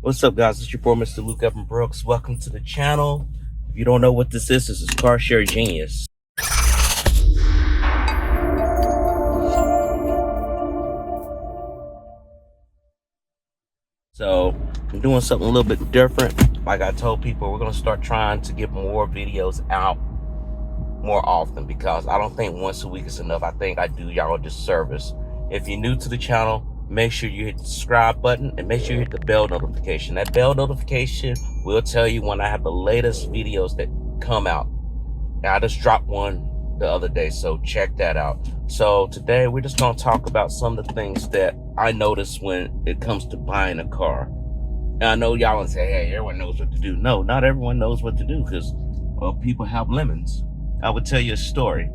What's up, guys? It's your boy, Mr. Luke Evan Brooks. Welcome to the channel. If you don't know what this is Car Share Genius. So I'm doing something a little bit different. Like I told people, we're going to start trying to get more videos out more often because I don't think once a week is enough. I think I do y'all a disservice. If you're new to the channel, make sure you hit the subscribe button and make sure you hit the bell notification. That bell notification will tell you when I have the latest videos that come out. And I just dropped one the other day, so check that out. So today we're just going to talk about some of the things that I notice when it comes to buying a car. And I know y'all will say, hey, everyone knows what to do. No, not everyone knows what to do because people have lemons. I would tell you a story.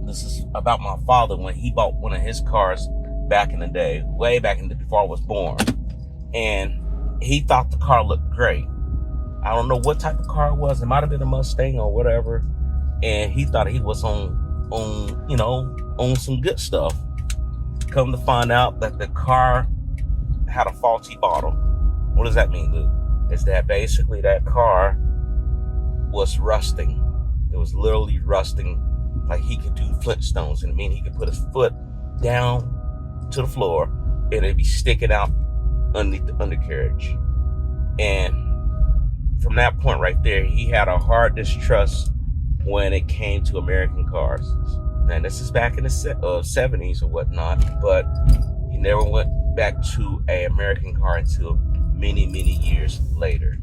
This is about my father when he bought one of his cars back in the day, way back in the before I was born. And he thought the car looked great. I don't know what type of car it was. It might have been a Mustang or whatever. And he thought he was on some good stuff. Come to find out that the car had a faulty bottle. What does that mean, Luke? It's that basically that car was rusting. It was literally rusting, like he could do Flintstones. And I mean, he could put his foot down to the floor and it'd be sticking out underneath the undercarriage. And from that point right there, he had a hard distrust when it came to American cars. And this is back in the 70s or whatnot, but he never went back to an American car until many, many years later.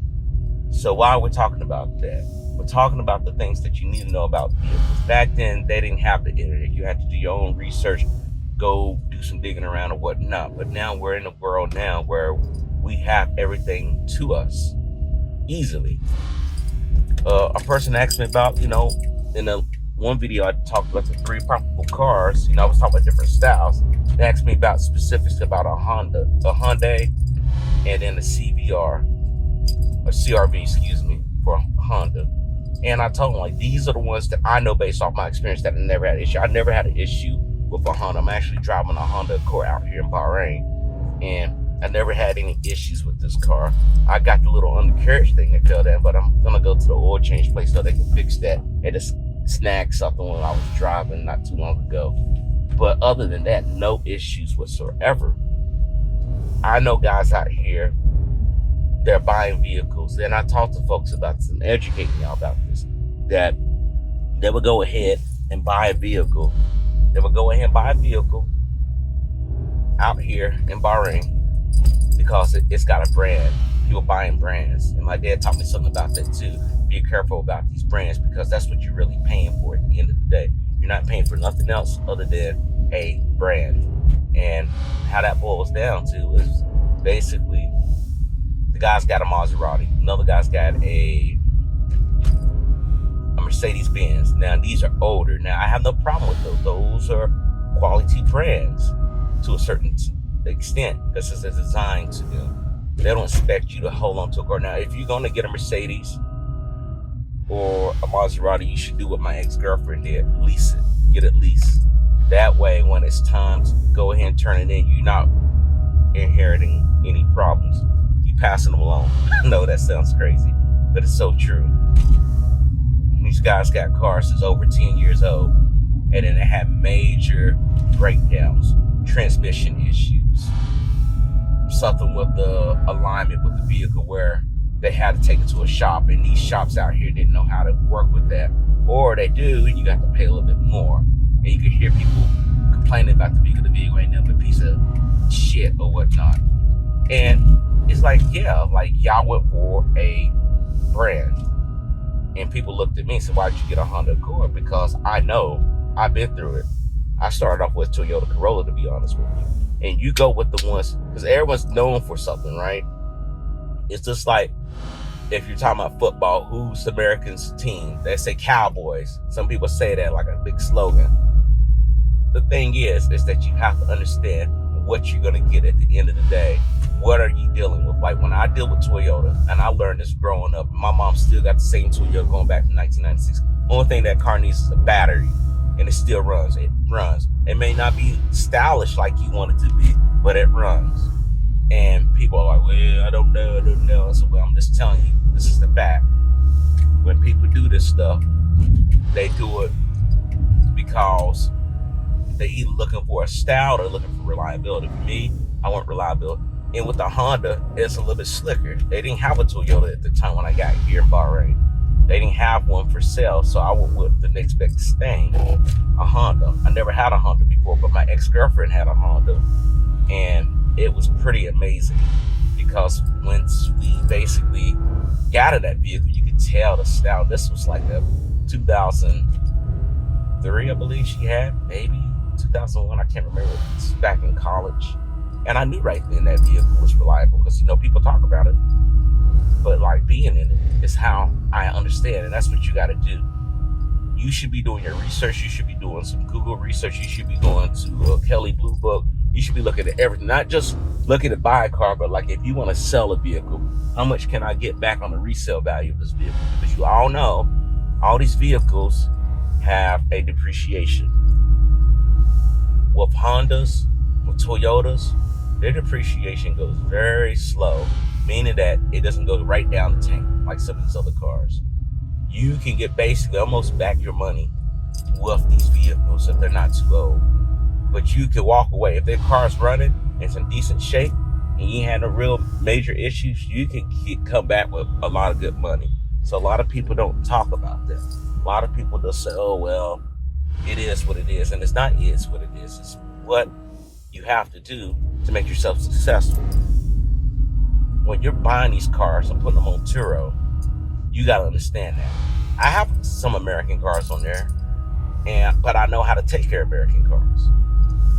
So why are we talking about that? We're talking about the things that you need to know about vehicles. Back then, they didn't have the internet. You had to do your own research, go do some digging around or whatnot. But now we're in a world now where we have everything to us easily. A person asked me about, in the one video I talked about the 3 profitable cars. I was talking about different styles. They asked me about specifics about a Hyundai, and then the CVR, or CRV, excuse me, for Honda. And I told them, like, these are the ones that I know based off my experience that I never had an issue. I never had an issue with a Honda. I'm actually driving a Honda Accord out here in Bahrain, and I never had any issues with this car. I got the little undercarriage thing that fell down, but I'm gonna go to the oil change place so they can fix that. It just snagged something when I was driving not too long ago. But other than that, no issues whatsoever. I know guys out here, they're buying vehicles, and I talk to folks about this and educating y'all about this, that they would go ahead and buy a vehicle. They would go ahead and buy a vehicle out here in Bahrain because it's got a brand. People buying brands. And my dad taught me something about that too. Be careful about these brands because that's what you're really paying for at the end of the day. You're not paying for nothing else other than a brand. And how that boils down to is basically the guy's got a Maserati, another guy's got a Mercedes-Benz. Now these are older. Now I have no problem with those. Those are quality brands to a certain extent. This is designed to them. They don't expect you to hold on to a car. Now, if you're gonna get a Mercedes or a Maserati, you should do what my ex-girlfriend did: lease it. Get it leased. That way, when it's time to go ahead and turn it in, you're not inheriting any problems. You passing them along. I know that sounds crazy, but it's so true. These guys got cars that's over 10 years old, and then they have major breakdowns, transmission issues, something with the alignment with the vehicle where they had to take it to a shop, and these shops out here didn't know how to work with that. Or they do, and you got to pay a little bit more. And you can hear people complaining about the vehicle ain't nothing but a piece of shit or whatnot. And it's like, yeah, like y'all went for a brand. And people looked at me and said, why'd you get a Honda Accord? Because I know, I've been through it. I started off with Toyota Corolla, to be honest with you. And you go with the ones, because everyone's known for something, right? It's just like, if you're talking about football, who's Americans' team? They say Cowboys. Some people say that like a big slogan. The thing is that you have to understand what you're going to get at the end of the day. What are you dealing with? Like when I deal with Toyota, and I learned this growing up, my mom still got the same Toyota going back to 1996. Only thing that car needs is a battery, and it still runs. It runs. It may not be stylish like you want it to be, but it runs. And people are like, well, I don't know. So, well, I'm just telling you, this is the fact. When people do this stuff, they do it because they either looking for a style or looking for reliability. For me, I want reliability. And with the Honda, it's a little bit slicker. They didn't have a Toyota at the time when I got here in Bahrain. They didn't have one for sale, so I went with the next best thing, a Honda. I never had a Honda before, but my ex-girlfriend had a Honda, and it was pretty amazing because once we basically got in that vehicle, you could tell the style. This was like a 2003, I believe she had, maybe 2001, I can't remember. It's back in college. And I knew right then that vehicle was reliable because, people talk about it. But like being in it is how I understand. And that's what you got to do. You should be doing your research. You should be doing some Google research. You should be going to a Kelley Blue Book. You should be looking at everything, not just looking to buy a car, but like if you want to sell a vehicle, how much can I get back on the resale value of this vehicle? Because you all know all these vehicles have a depreciation. With Hondas, with Toyotas, their depreciation goes very slow, meaning that it doesn't go right down the tank like some of these other cars. You can get basically almost back your money with these vehicles if they're not too old. But you can walk away. If their car's running, it's in decent shape, and you ain't had no real major issues, you can come back with a lot of good money. So a lot of people don't talk about that. A lot of people just say, oh, well, it is what it is. And it's not is what it is. It's what you have to do to make yourself successful. When you're buying these cars and putting them on Turo, you got to understand that. I have some American cars on there, but I know how to take care of American cars.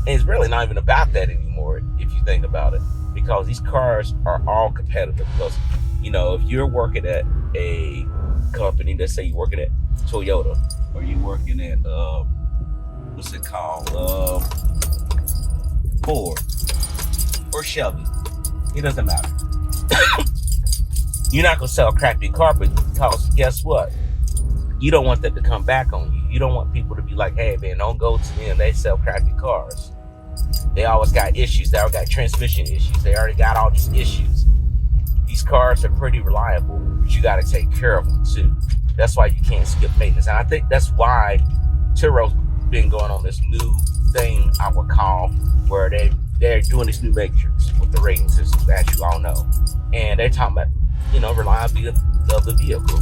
And it's really not even about that anymore if you think about it, because these cars are all competitive. Because, if you're working at a company, let's say you're working at Toyota, or you're working at, what's it called, Ford, or Shelby, it doesn't matter. You're not going to sell a crappy car, because guess what? You don't want that to come back on you. You don't want people to be like, hey, man, don't go to them. They sell crappy cars. They always got issues. They always got transmission issues. They already got all these issues. These cars are pretty reliable, but you got to take care of them too. That's why you can't skip maintenance. And I think that's why Turo's been going on this new thing, I would call, where they're doing this new matrix with the rating systems, as you all know. And they're talking about, reliability of the vehicle.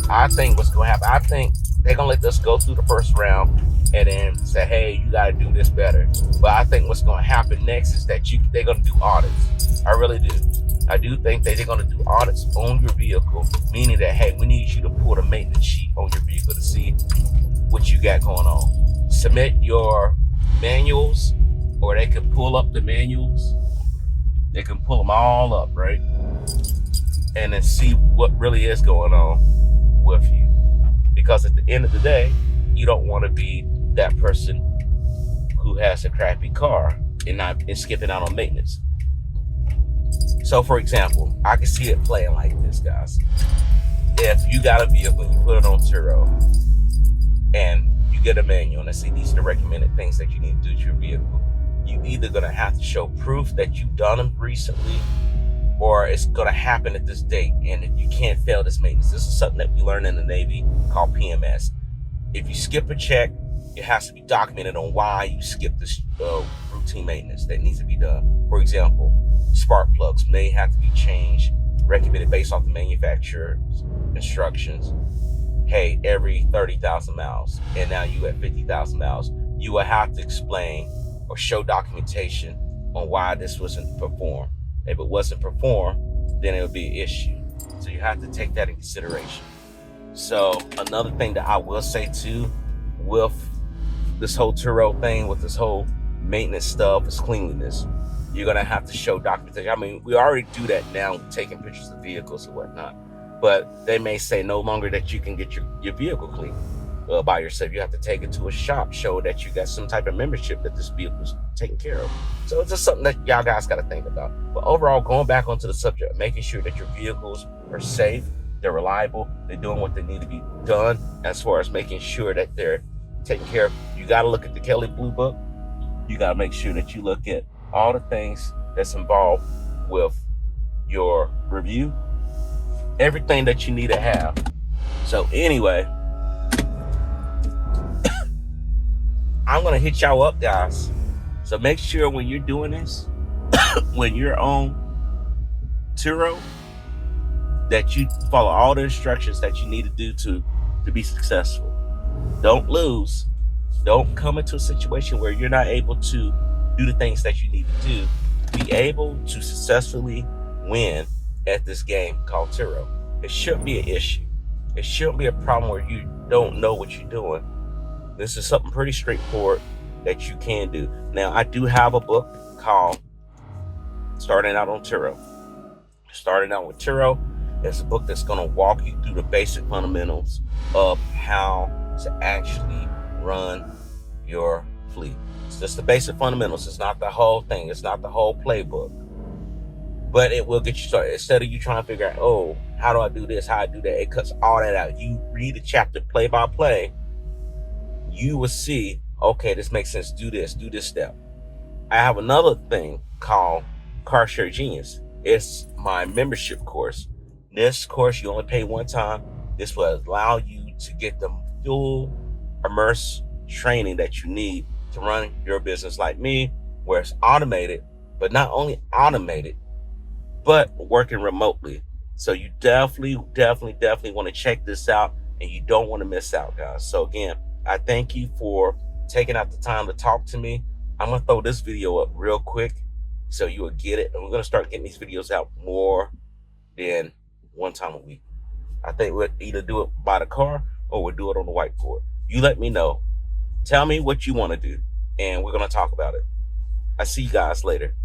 I think what's going to happen, I think they're going to let us go through the first round and then say, hey, you got to do this better. But I think what's going to happen next is that they're going to do audits. I really do. I do think that they're going to do audits on your vehicle, meaning that, hey, we need you to pull the maintenance sheet on your vehicle to see what you got going on. Submit your manuals, or they can pull up the manuals. They can pull them all up, right? And then see what really is going on with you. Because at the end of the day, you don't want to be that person who has a crappy car and skipping out on maintenance. So for example, I can see it playing like this, guys. If you got a vehicle, you put it on Turo, and you get a manual and see these are the recommended things that you need to do to your vehicle, you either gonna have to show proof that you've done them recently, or it's gonna happen at this date, and you can't fail this maintenance. This is something that we learned in the Navy called PMS. If you skip a check, it has to be documented on why you skipped this routine maintenance that needs to be done. For example, spark plugs may have to be changed, recommended based off the manufacturer's instructions. Hey, every 30,000 miles, and now you at 50,000 miles, you will have to explain or show documentation on why this wasn't performed. If it wasn't performed, then it would be an issue. So you have to take that in consideration. So another thing that I will say too, with this whole Turo thing, with this whole maintenance stuff, is cleanliness. You're gonna have to show documentation. I mean, we already do that now, taking pictures of vehicles and whatnot. But they may say no longer that you can get your vehicle clean by yourself. You have to take it to a shop, show that you got some type of membership that this vehicle's taken care of. So it's just something that y'all guys got to think about. But overall, going back onto the subject, making sure that your vehicles are safe, they're reliable, they're doing what they need to be done as far as making sure that they're taken care of. You got to look at the Kelley Blue Book. You got to make sure that you look at all the things that's involved with your review, everything that you need to have. So anyway, I'm gonna hit y'all up, guys. So make sure when you're doing this, when you're on Turo, that you follow all the instructions that you need to do to be successful. Don't lose. Don't come into a situation where you're not able to do the things that you need to do to be able to successfully win at this game called Turo. It shouldn't be an issue. It shouldn't be a problem where you don't know what you're doing. This is something pretty straightforward that you can do. Now, I do have a book called Starting Out on Turo. Starting Out with Turo is a book that's going to walk you through the basic fundamentals of how to actually run your fleet. It's just the basic fundamentals. It's not the whole thing. It's not the whole playbook. But it will get you started. Instead of you trying to figure out, oh, how do I do this? How I do that? It cuts all that out. You read the chapter play by play. You will see, okay, this makes sense. Do this step. I have another thing called Car Share Genius. It's my membership course. This course, you only pay one time. This will allow you to get the full immersive training that you need to run your business like me, where it's automated, but not only automated, but working remotely. So you definitely want to check this out, and you don't want to miss out, guys. So again, I thank you for taking out the time to talk to me. I'm going to throw this video up real quick so you will get it. And we're going to start getting these videos out more than one time a week. I think we'll either do it by the car or we'll do it on the whiteboard. You let me know. Tell me what you want to do, and we're going to talk about it. I see you guys later.